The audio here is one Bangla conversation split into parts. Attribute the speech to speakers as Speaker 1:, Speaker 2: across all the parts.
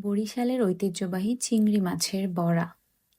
Speaker 1: বরিশালের ঐতিহ্যবাহী চিংড়ি মাছের বড়া।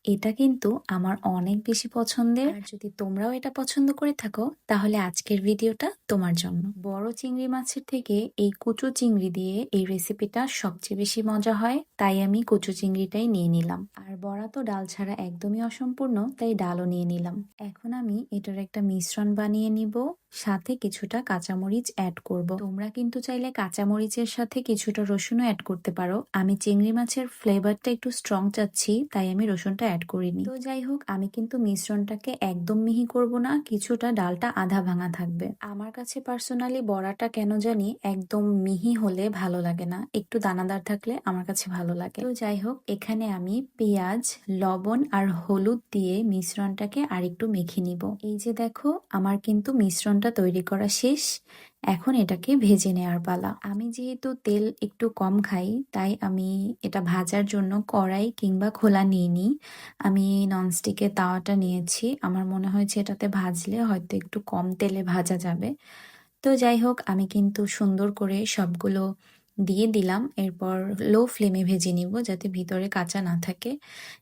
Speaker 1: এটা কিন্তু আমার অনেক বেশি পছন্দের। আর যদি তোমরাও এটা পছন্দ করে থাকো তাহলে আজকের ভিডিওটা তোমার জন্য। বড় চিংড়ি মাছের থেকে এই কুচো চিংড়ি দিয়ে এই রেসিপিটা সবচেয়ে বেশি মজা হয়, তাই আমি কুচো চিংড়িটাই নিয়ে নিলাম। আর বড়া তো ডাল ছাড়া একদমই অসম্পূর্ণ, তাই ডালও নিয়ে নিলাম। এখন আমি এটার একটা মিশ্রণ বানিয়ে নিব, সাথে কিছুটা কাঁচামরিচ অ্যাড করব। তোমরা কিন্তু চাইলে কাঁচামরিচের সাথে কিছুটা রসুনও অ্যাড করতে পারো। আমি চিংড়ি মাছের ফ্লেভারটা একটু স্ট্রং চাচ্ছি, তাই আমি রসুনটা অ্যাড করিনি। তো যাই হোক, আমি কিন্তু মিশ্রণটাকে একদম মিহি করব না, কিছুটা ডালটা আধা ভাঙা থাকবে। আমার কাছে পার্সোনালি বড়াটা কেন জানি একদম মিহি হলে ভালো লাগে না, একটু দানাদার থাকলে আমার কাছে ভালো লাগে। তো যাই হোক, এখানে আমি পেঁয়াজ, লবণ আর হলুদ দিয়ে মিশ্রণটাকে আরেকটু মেখে নিব। এই যে দেখো, আমার কিন্তু মিশ্রণটা তৈরি করা শেষ। এখন এটাকে ভেজে নেওয়ার পালা। আমি যেহেতু তেল একটু কম খাই, তাই আমি এটা ভাজার জন্য কড়াই কিংবা খোলা নিইনি। আমি ননস্টিকের তাওয়াটা নিয়েছি। আমার মনে হয়েছে এটাতে ভাজলে হয়তো একটু কম তেলে ভাজা যাবে। তো যাই হোক, আমি কিন্তু সুন্দর করে সবগুলো দিয়ে দিলাম। এরপর লো ফ্লেমে ভেজে নিব যাতে ভিতরে কাঁচা না থাকে।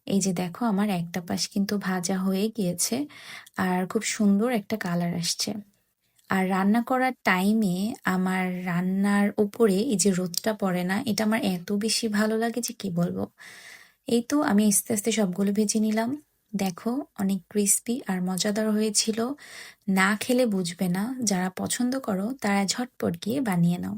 Speaker 1: এই যে দেখো, আমার একটা পাশ কিন্তু ভাজা হয়ে গিয়েছে আর খুব সুন্দর একটা কালার আসছে। আর রান্না করার টাইমে আমার রান্নার উপরে এই যে রোদটা পড়ে না, এটা আমার এত বেশি ভালো লাগে যে কি বলবো। এই তো আমি আস্তে আস্তে সবগুলো ভেজে নিলাম। দেখো, অনেক ক্রিস্পি আর মজাদার হয়েছিল। না খেলে বুঝবে না, যারা পছন্দ করো তারা ঝটপট গিয়ে বানিয়ে নাও।